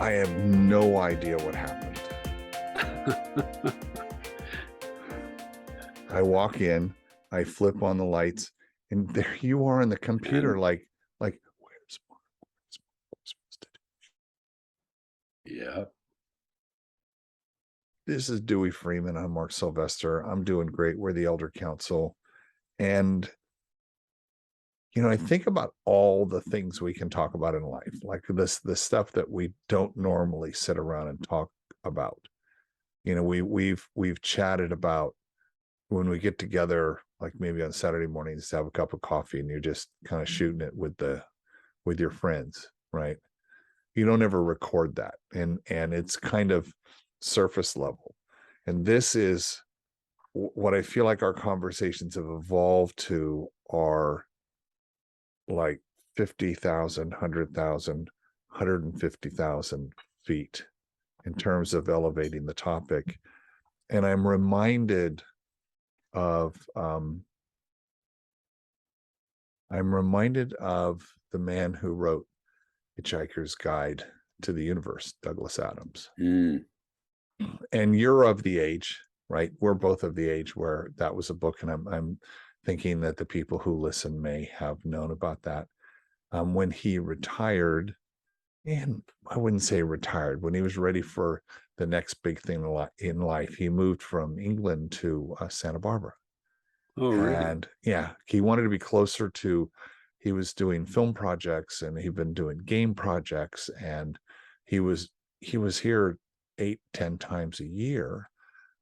I have no idea what happened. I walk in, I flip on the lights, and there you are on the computer, like, where's Mark? Where's Mark? Yeah. This is Dewey Freeman. I'm Mark Sylvester. I'm doing great. We're the Elder Council. And, I think about all the things we can talk about in life, like the stuff that we don't normally sit around and talk about. We've chatted about when we get together, like maybe on Saturday mornings to have a cup of coffee and you're just kind of shooting it with your friends, right? You don't ever record that. And it's kind of surface level. And this is what I feel like our conversations have evolved to are like 50,000, 100,000, 150,000 feet in terms of elevating the topic. And I'm reminded of the man who wrote Hitchhiker's Guide to the Universe, Douglas Adams. And you're of the age, right? We're both of the age where that was a book, and I'm thinking that the people who listen may have known about that. When he retired, and I wouldn't say retired, when he was ready for the next big thing in life, he moved from England to Santa Barbara. Oh, really? And yeah, he wanted to be closer to, he was doing film projects and he'd been doing game projects, and he was here 8-10 times a year.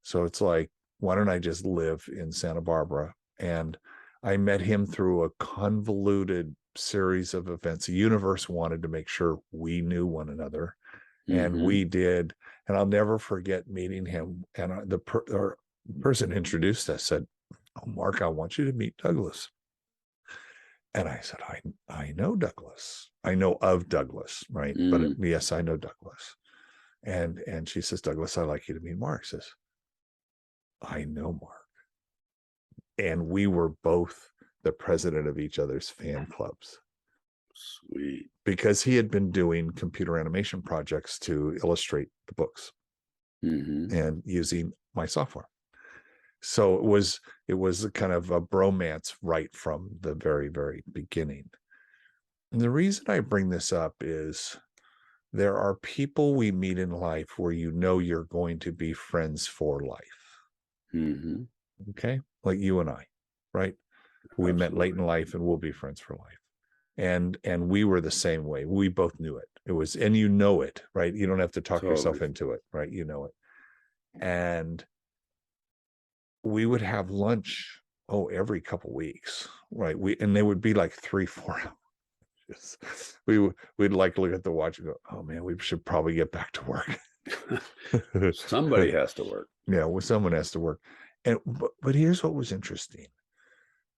So it's like, why don't I just live in Santa Barbara? And I met him through a convoluted series of events. The universe wanted to make sure we knew one another, and we did. And I'll never forget meeting him. And the person introduced us said, "Oh, Mark, I want you to meet Douglas." And I said, I know Douglas. I know of Douglas, right? But yes, I know Douglas. And she says, "Douglas, I'd like you to meet Mark." Says, "I know Mark." And we were both the president of each other's fan clubs. Sweet. Because he had been doing computer animation projects to illustrate the books and using my software. So it was a kind of a bromance right from the very, very beginning. And the reason I bring this up is there are people we meet in life where you're going to be friends for life. Okay? Like you and I, right? We met late in life and we'll be friends for life. And we were the same way. We both knew it. It was, and it, right? You don't have to talk yourself into it, right? You know it. And we would have lunch, every couple weeks, right? And they would be like 3-4 hours. We'd like look at the watch and go, "Oh man, we should probably get back to work." Somebody has to work. Yeah, well, someone has to work. And but here's what was interesting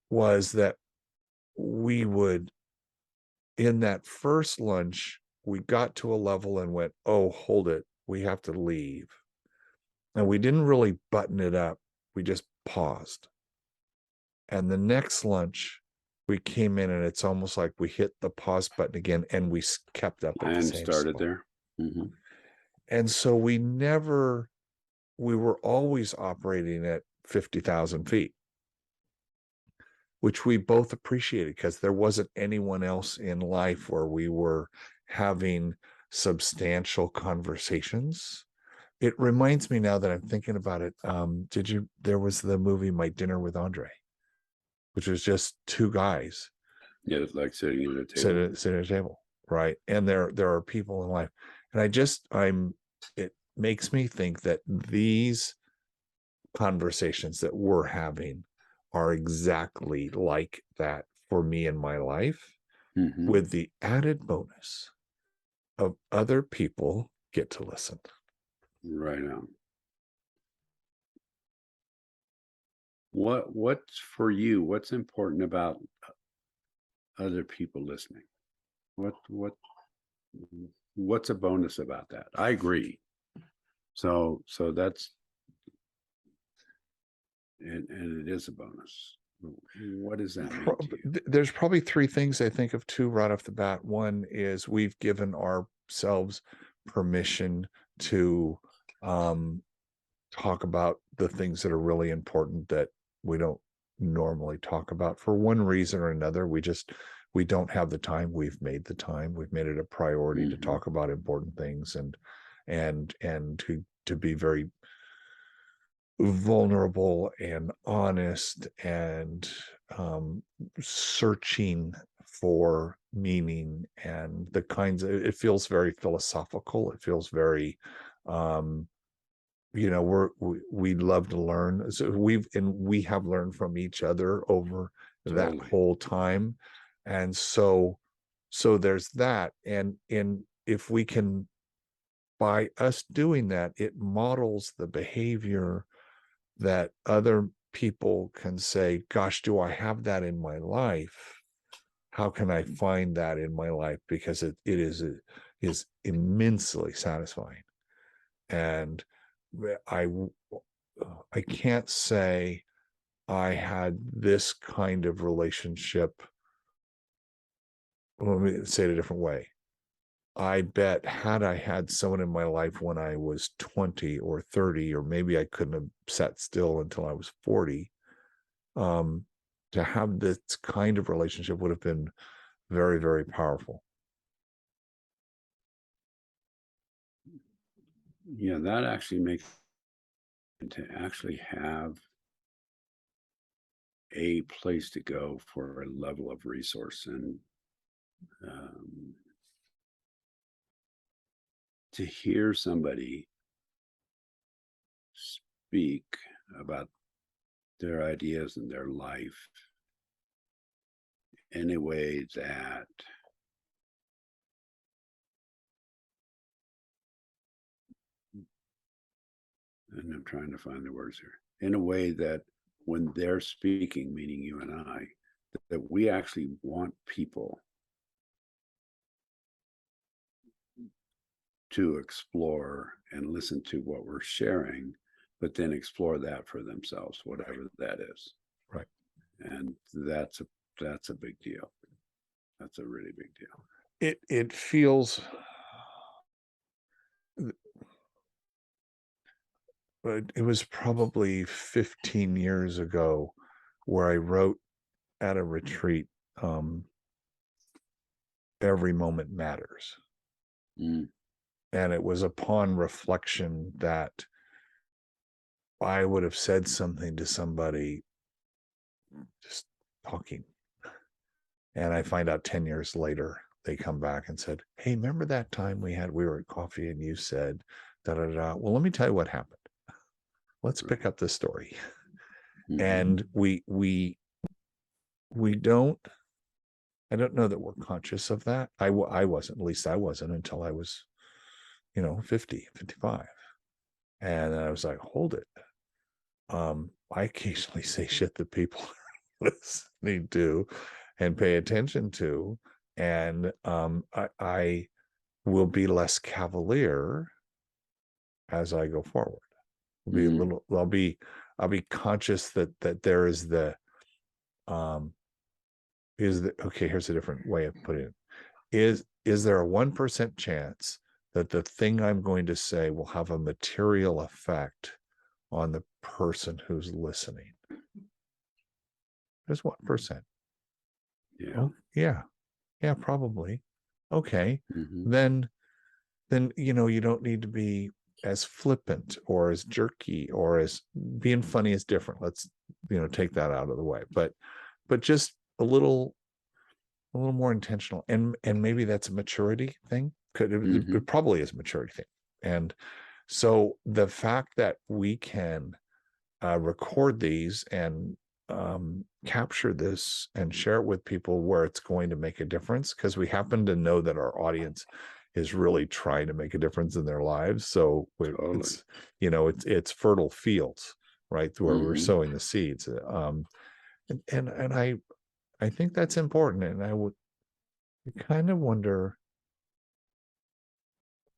was that we would, in that first lunch, we got to a level and went, "Oh, hold it, we have to leave." And we didn't really button it up. We just paused. And the next lunch, we came in and it's almost like we hit the pause button again and we kept up at the same started spot. there. And so we were always operating at 50,000 feet, which we both appreciated because there wasn't anyone else in life where we were having substantial conversations. It reminds me now that I'm thinking about it. There was the movie My Dinner with Andre, which was just two guys. Yeah, it's like sitting at a table. Sitting at a table, right? And there are people in life. And it makes me think that these conversations that we're having are exactly like that for me in my life, with the added bonus of other people get to listen. Right on. What's for you? What's important about other people listening? What's a bonus about that? I agree. So that's and it is a bonus. What does that mean to you? There's probably three things I think of, two right off the bat. One is we've given ourselves permission to talk about the things that are really important that we don't normally talk about for one reason or another. We don't have the time. We've made the time. We've made it a priority to talk about important things and to be very vulnerable and honest and searching for meaning and the kinds of, it feels very philosophical. It feels very we love to learn. So we have learned from each other over that Totally. whole time. And so there's that. And if we can, by us doing that, it models the behavior that other people can say, gosh, do I have that in my life? How can I find that in my life? Because it is immensely satisfying. And I can't say I had this kind of relationship. Let me say it a different way. I bet had I had someone in my life when I was 20 or 30, or maybe I couldn't have sat still until I was 40, to have this kind of relationship would have been very, very powerful. Yeah, that actually makes to actually have a place to go for a level of resource and um, to hear somebody speak about their ideas and their life in a way that and I'm trying to find the words here, in a way that when they're speaking, meaning you and I, that we actually want people to explore and listen to what we're sharing, but then explore that for themselves, whatever that is. Right. And that's a big deal. That's a really big deal. It feels, but it was probably 15 years ago where I wrote at a retreat, every moment matters. Mm. And it was upon reflection that I would have said something to somebody just talking. And I find out 10 years later, they come back and said, hey, remember that time we were at coffee and you said, da da da. Well, let me tell you what happened. Let's pick up the story. And we don't, I don't know that we're conscious of that. I wasn't, at least I wasn't until I was, 50, 55. And then I was like, hold it. I occasionally say shit that people are listening to and pay attention to. And I will be less cavalier as I go forward. Be a little, I'll be conscious that there is okay, here's a different way of putting it. Is there a 1% chance that the thing I'm going to say will have a material effect on the person who's listening? There's 1%. Yeah. Oh, yeah. Yeah, probably. Okay. Mm-hmm. Then you don't need to be as flippant or as jerky or as being funny is different. Let's take that out of the way. But just a little more intentional, and maybe that's a maturity thing. It probably is a maturity thing. And so the fact that we can record these and capture this and share it with people where it's going to make a difference, because we happen to know that our audience is really trying to make a difference in their lives. So it's it's fertile fields, right, where we're sowing the seeds. And I think that's important. And I would kind of wonder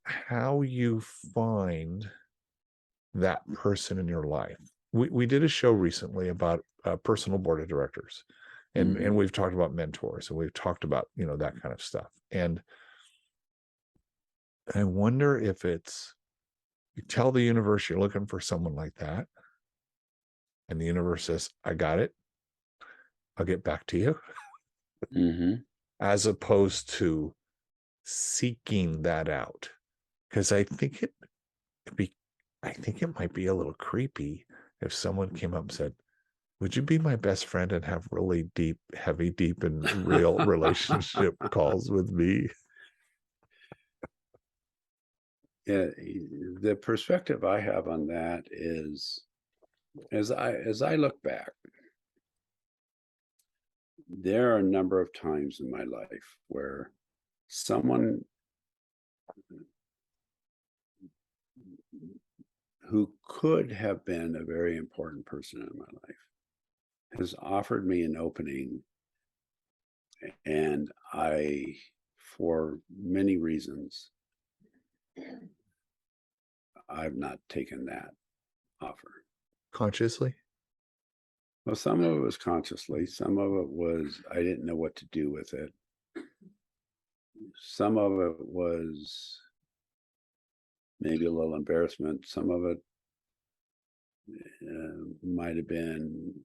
how you find that person in your life. We did a show recently about personal board of directors, and we've talked about mentors, and we've talked about that kind of stuff. And I wonder if it's, you tell the universe you're looking for someone like that, and the universe says, I got it, I'll get back to you, Mm-hmm. as opposed to seeking that out. Because I think I think it might be a little creepy if someone came up and said, would you be my best friend and have really deep, heavy, deep and real relationship calls with me? Yeah, the perspective I have on that is, as I look back, there are a number of times in my life where someone who could have been a very important person in my life has offered me an opening, and I, for many reasons, I've not taken that offer. Consciously? Well, some of it was consciously, some of it was I didn't know what to do with it. Some of it was maybe a little embarrassment. Some of it might have been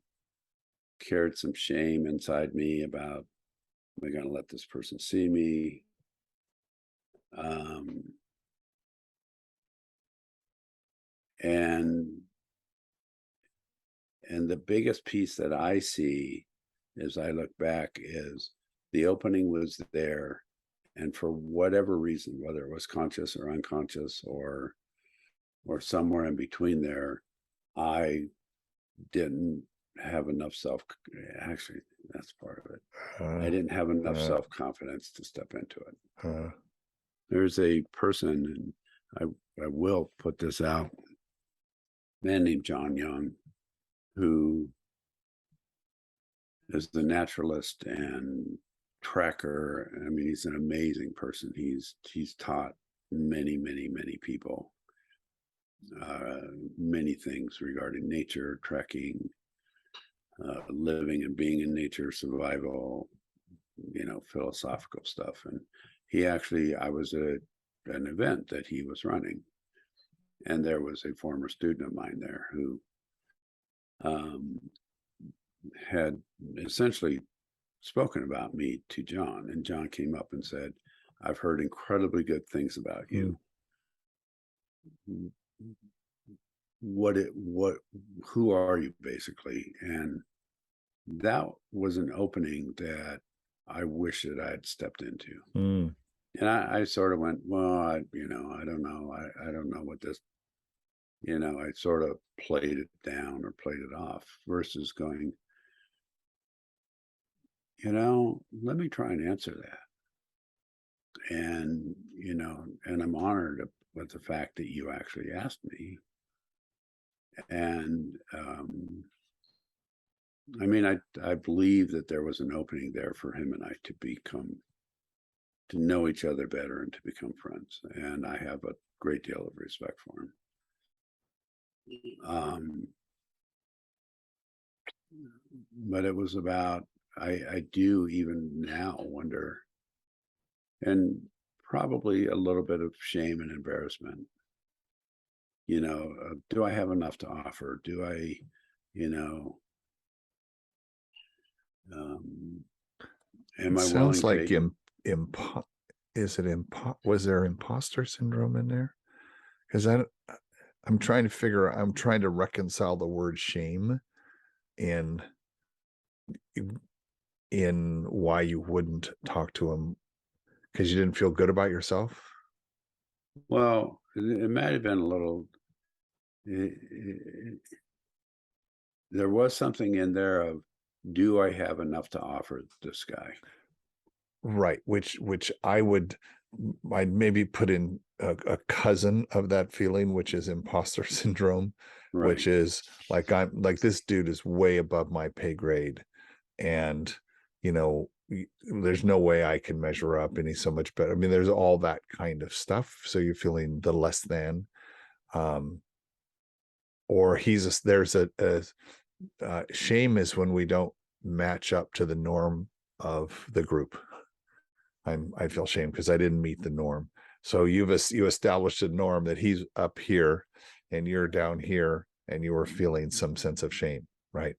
carried some shame inside me about, am I going to let this person see me? Um, and and the biggest piece that I see as I look back is the opening was there, and for whatever reason, whether it was conscious or unconscious or somewhere in between there, I didn't have enough self, actually, that's part of it. I didn't have enough self-confidence to step into it. There's a person, and I will put this out, a man named John Young, who is the naturalist and tracker. I mean, he's an amazing person. He's taught many people many things regarding nature, trekking, living and being in nature, survival, philosophical stuff. And he actually, I was at an event that he was running, and there was a former student of mine there who had essentially spoken about me to John, and John came up and said, I've heard incredibly good things about you. What who are you, basically? And that was an opening that I wish that I had stepped into. And I sort of went, well, I don't know. I don't know what this, I sort of played it down or played it off versus going, let me try and answer that. And, and I'm honored with the fact that you actually asked me. And I mean, I believe that there was an opening there for him and I to know each other better and to become friends. And I have a great deal of respect for him. But it was about, I do even now wonder, and probably a little bit of shame and embarrassment, do I have enough to offer? Do I, am It I willing sounds like to? was there imposter syndrome in there? Because I'm trying to reconcile the word shame in why you wouldn't talk to him, because you didn't feel good about yourself. Well, it might have been a little. There was something in there of, do I have enough to offer this guy? Right, which I'd maybe put in a cousin of that feeling, which is imposter syndrome, Right. which is like, I'm like, this dude is way above my pay grade, and there's no way I can measure up, and he's so much better. I mean, there's all that kind of stuff. So you're feeling the less than, or there's a shame is when we don't match up to the norm of the group. I feel shame because I didn't meet the norm. So you established a norm that he's up here and you're down here, and you were feeling some sense of shame, right,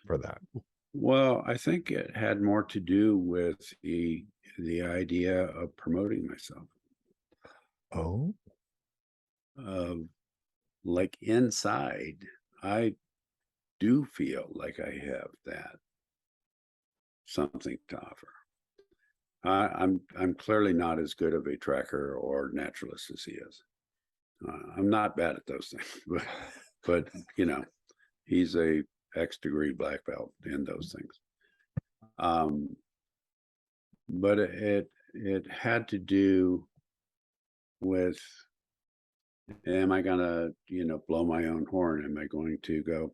for that. Well, I think it had more to do with the idea of promoting myself. Oh, Like inside, I do feel like I have that something to offer. I'm clearly not as good of a tracker or naturalist as he is. I'm not bad at those things, but you know, he's a X degree black belt in those things. But it had to do with, am I gonna, blow my own horn? Am I going to go,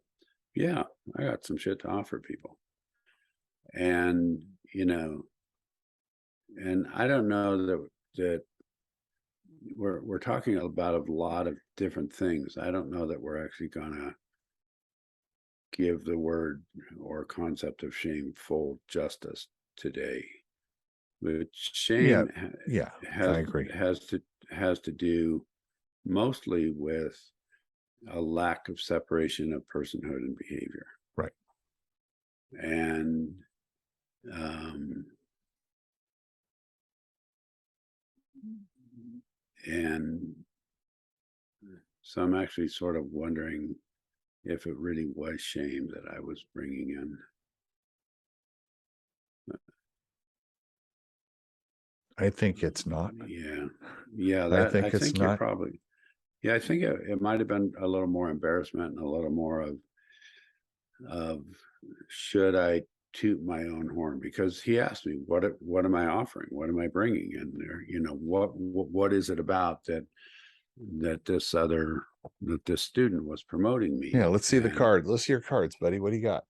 yeah, I got some shit to offer people? And, and I don't know that we're talking about a lot of different things. I don't know that we're actually gonna give the word or concept of shame full justice today. But yeah, shame yeah, I has agree. has to do mostly with a lack of separation of personhood and behavior. Right. And um, and so I'm actually sort of wondering if it really was shame that I was bringing in. I think it's not. Yeah, I that I think it's think you're not. probably. Yeah, I think it might have been a little more embarrassment and a little more of should I toot my own horn, because he asked me what am I offering, what am I bringing in there, what is it about that this student was promoting Yeah, me. let's see the And cards. Let's see your cards, buddy. What do you got?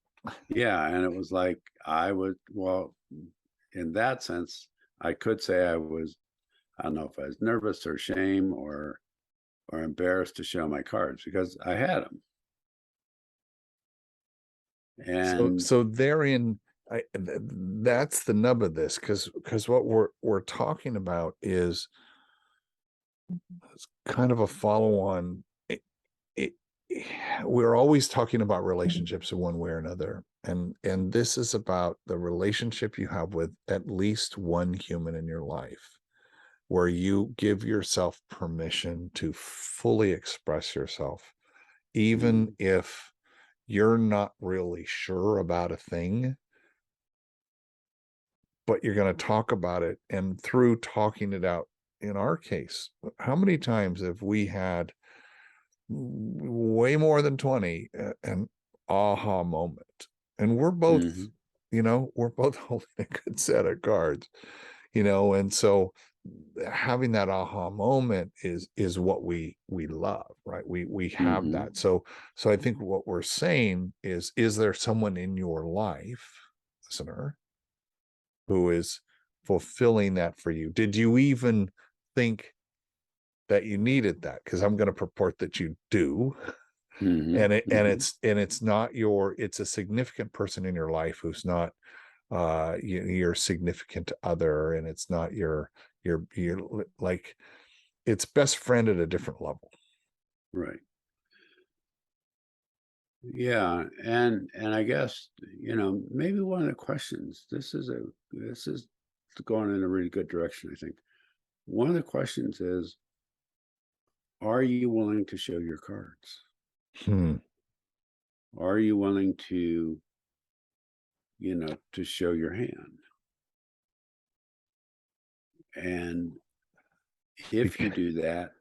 yeah, and it was like well, in that sense I could say I don't know if I was nervous or shame or embarrassed to show my cards because I had them. And So therein, that's the nub of this, because what we're talking about is kind of a follow on. It, we're always talking about relationships in one way or another, and this is about the relationship you have with at least one human in your life, where you give yourself permission to fully express yourself, even if you're not really sure about a thing, but you're going to talk about it. And through talking it out, in our case, how many times have we had way more than 20 an aha moment? And we're both, mm-hmm, we're both holding a good set of cards, and so having that aha moment is what we love, right? We have mm-hmm, that. So I think what we're saying is there someone in your life, listener, who is fulfilling that for you? Did you even think that you needed that? Because I'm going to purport that you do. mm-hmm, And mm-hmm. it's not it's a significant person in your life who's not your significant other, and it's not your like, it's best friend at a different level. Right. Yeah, and I guess, maybe one of the questions, this is going in a really good direction, I think. One of the questions is, are you willing to show your cards? Hmm. Are you willing to, to show your hand? And if you Because, do that,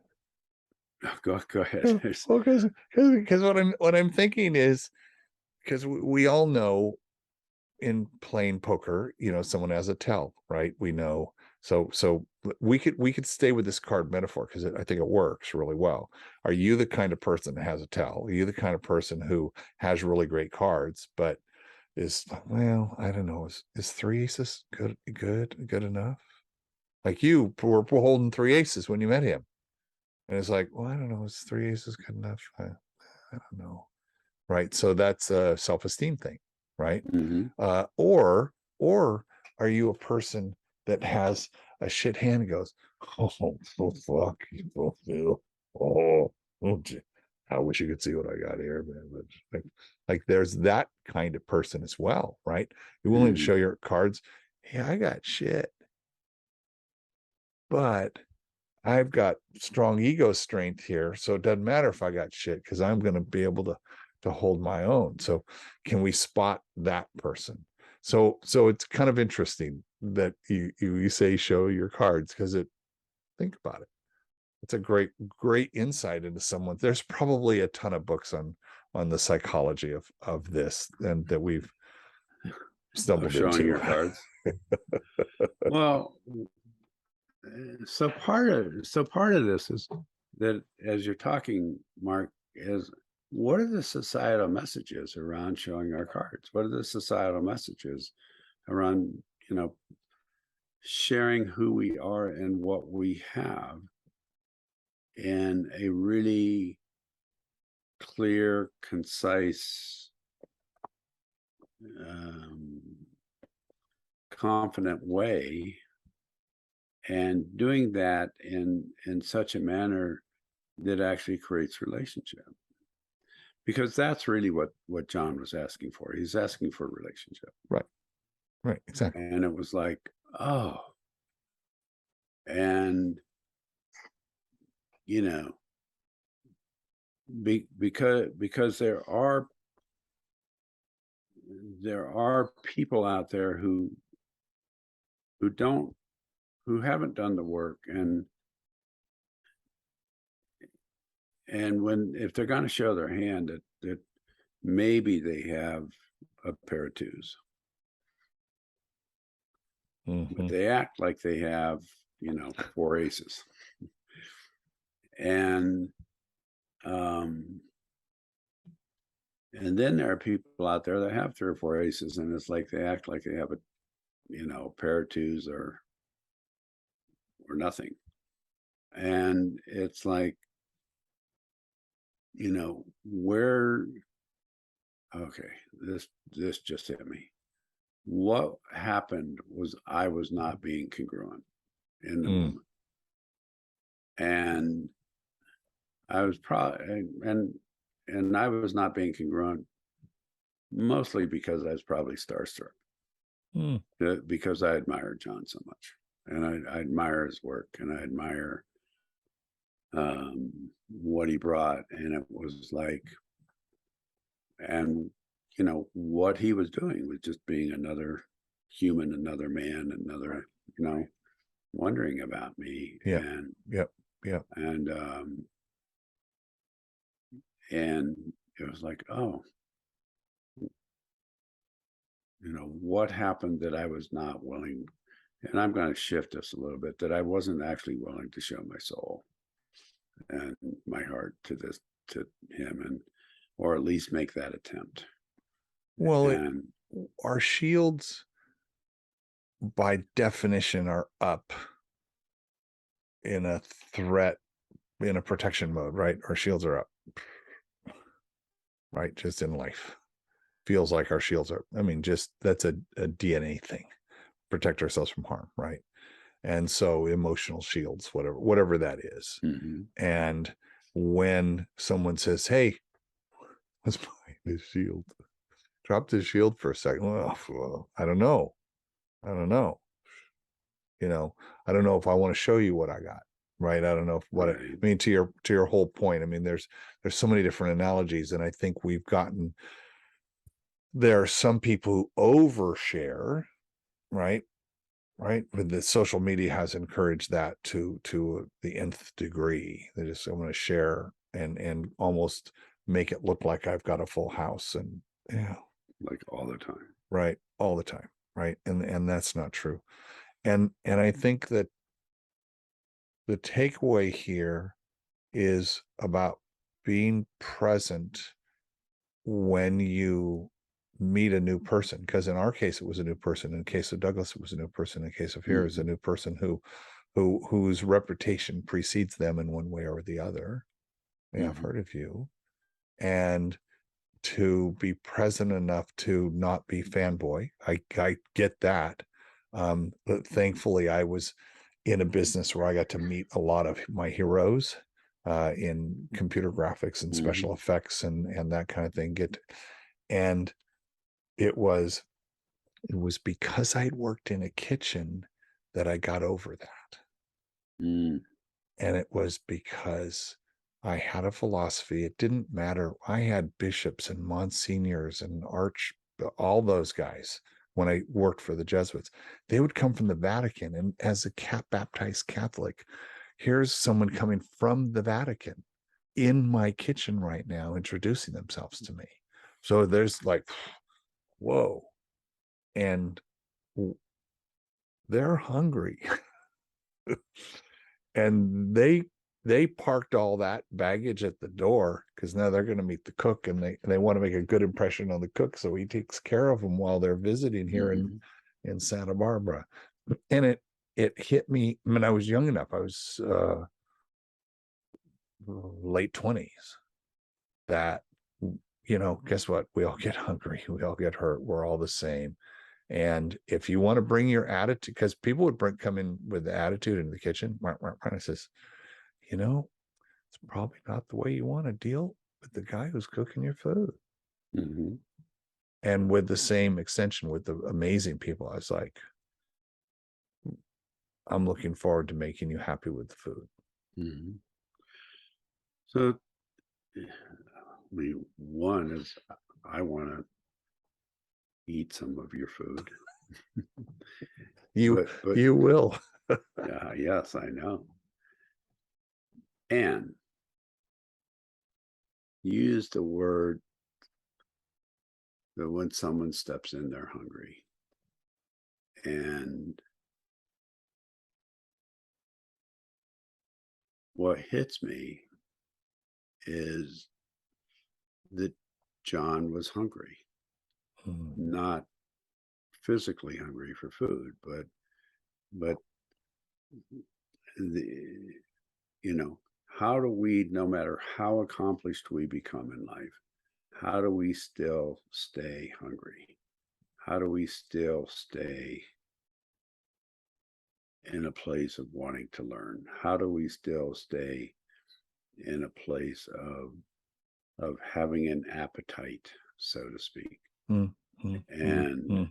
go ahead. well, because what I'm thinking is, because we all know in playing poker, someone has a tell, right? We know. So we could stay with this card metaphor because I think it works really well. Are you the kind of person that has a tell? Are you the kind of person who has really great cards, but is, well, I don't know, is three aces good enough? Like, you were holding three aces when you met him, and it's like, well, I don't know, is three aces good enough? I don't know. Right. So that's a self-esteem thing, right? Mm-hmm. Or are you a person that has a shit hand and goes, oh, fuck you. Oh, gee. I wish you could see what I got here, man. But like there's that kind of person as well, right? You're willing to show your cards. Hey, I got shit, but I've got strong ego strength here, so it doesn't matter if I got shit because I'm going to be able to hold my own. So, can we spot that person? So it's kind of interesting that you say show your cards because think about it. It's a great insight into someone. There's probably a ton of books on the psychology of this and that we've stumbled showing into. Your cards. Well, so part of this is that as you're talking, Mark, is what are the societal messages around showing our cards? What are the societal messages around, sharing who we are and what we have in a really clear, concise, confident way, and doing that in such a manner that actually creates relationship, because that's really what John was asking for. He's asking for a relationship, Right, exactly. and it was like, oh, and because there are people out there who haven't done the work, and if they're going to show their hand, that maybe they have a pair of twos, but they act like they have 4 aces, and then there are people out there that have 3 or 4 aces, and it's like they act like they have a pair of twos or nothing. And it's like, where, okay, this just hit me. What happened was I was not being congruent in the moment. And I was probably, and I was not being congruent mostly because I was probably starstruck, because I admire John so much, and I admire his work, and I admire what he brought. And it was like, and what he was doing was just being another human, another man, another, wondering about me. And and it was like, oh, what happened that I was not willing, and I'm going to shift this a little bit, that I wasn't actually willing to show my soul and my heart to him, and or at least make that attempt. Well, our shields by definition are up in a protection mode, right? Our shields are up, right? Just in life feels like our shields are, just that's a DNA thing, protect ourselves from harm, right? And so emotional shields, whatever that is. And when someone says, hey, let's buy this shield, drop this shield for a second. Well, I don't know. I don't know if I want to show you what I got, right? I don't know if to your whole point, there's so many different analogies, and I think there are some people who overshare, right? But the social media has encouraged that to the nth degree. They just want to share and almost make it look like I've got a full house, and like all the time, right? All the time, right? And that's not true. And I think that the takeaway here is about being present when you meet a new person, because in our case it was a new person, in the case of Douglas it was a new person, in the case of here is a new person whose reputation precedes them in one way or the other. I've heard of you. And to be present enough to not be fanboy, I get that, But thankfully, I was in a business where I got to meet a lot of my heroes in computer graphics and special effects and that kind of thing. And it was because I'd worked in a kitchen that I got over that. And it was because I had a philosophy. It didn't matter. I had bishops and monsignors and all those guys when I worked for the Jesuits. They would come from the Vatican. And as a baptized Catholic, here's someone coming from the Vatican in my kitchen right now, introducing themselves to me. So there's like, whoa. And they're hungry. And they parked all that baggage at the door because now they're going to meet the cook, and they want to make a good impression on the cook, so he takes care of them while they're visiting here in Santa Barbara. And it hit me. I mean, I was young enough. I was late 20s. That, guess what? We all get hungry. We all get hurt. We're all the same. And if you want to bring your attitude, because people would come in with the attitude in the kitchen, I says, it's probably not the way you want to deal with the guy who's cooking your food. And with the same extension with the amazing people, I was like, I'm looking forward to making you happy with the food. So, I mean, one is I want to eat some of your food. You will. Yeah, yes, I know. And use the word that when someone steps in, they're hungry. And what hits me is that John was hungry, not physically hungry for food, but how do we, no matter how accomplished we become in life, how do we still stay hungry? How do we still stay in a place of wanting to learn? How do we still stay in a place of having an appetite, so to speak? And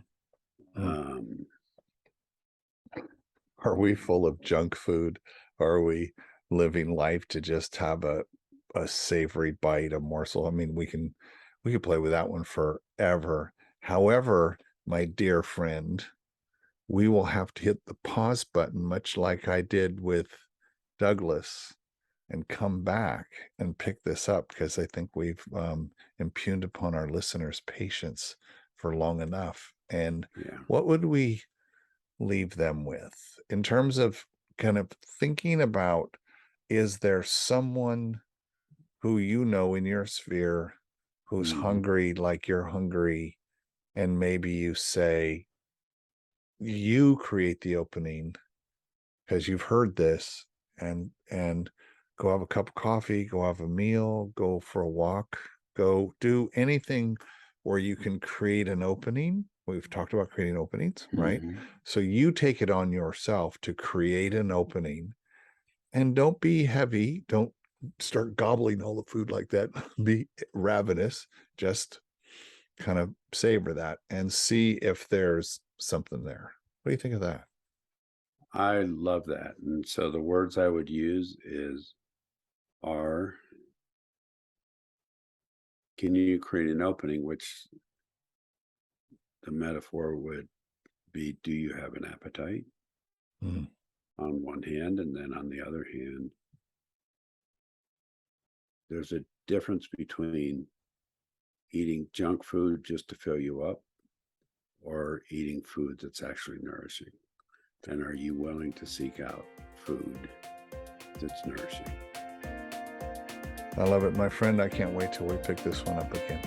are we full of junk food? Are we living life to just have a savory bite, a morsel? I mean, we can play with that one forever. However, my dear friend, we will have to hit the pause button, much like I did with Douglas, and come back and pick this up, because I think we've impugned upon our listeners' patience for long enough. And what would we leave them with in terms of kind of thinking about, is there someone who in your sphere who's hungry like you're hungry, and maybe you say, you create the opening because you've heard this, and go have a cup of coffee, go have a meal, go for a walk, go do anything where you can create an opening. We've talked about creating openings, right? So you take it on yourself to create an opening, and don't be heavy. Don't start gobbling all the food like that. Be ravenous. Just kind of savor that and see if there's something there. What do you think of that? I love that. And so the words I would use are, can you create an opening, which the metaphor would be, do you have an appetite on one hand? And then on the other hand, there's a difference between eating junk food just to fill you up or eating food that's actually nourishing. And are you willing to seek out food that's nourishing? I love it, my friend. I can't wait till we pick this one up again.